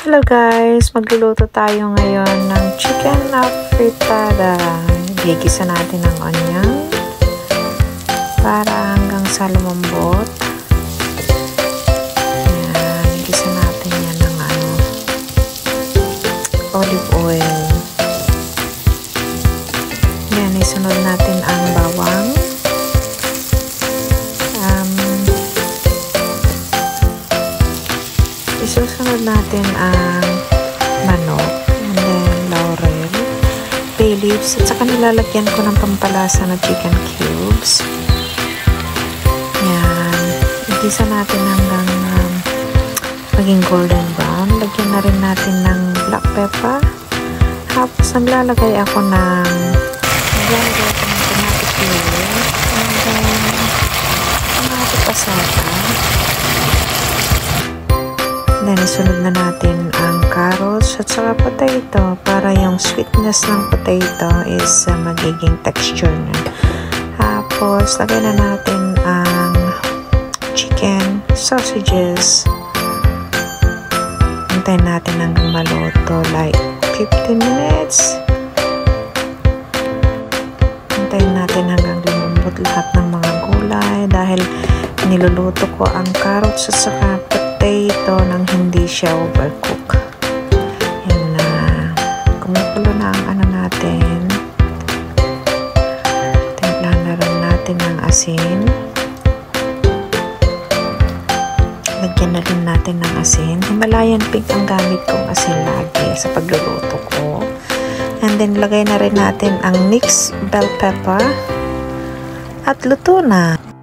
Hello guys! Magluluto tayo ngayon ng chicken afritada. Gigisa natin ng onion para hanggang sa lumambot. Ayan, gigisa natin yan ng olive oil. Ayan, isunod natin ang bawang. Isusunod natin ang manok, and then laurel, bay leaves, at saka nilalagyan ko ng pampalasa na chicken cubes. Yan. Igisa natin hanggang maging golden brown. Lagyan na rin natin ng black pepper. Tapos naglalagay ako ng tomato puree, and then tomato pasata. Then, isunod na natin ang carrots at saka potato para yung sweetness ng potato is magiging texture na. Tapos, lagay na natin ang chicken sausages. Hintayin natin hanggang maluto like 15 minutes. Hintayin natin hanggang lumambot lahat ng mga gulay dahil niluluto ko ang carrots at saka potato nang hindi siya overcook. Yan na. Kumukulo na ang natin. Timplahan na rin natin ng asin. Lagyan na rin natin ng asin. Himalayan pink ang gamit kong asin lagi sa pagluluto ko. And then, lagay na rin natin ang mixed bell pepper. At luto na.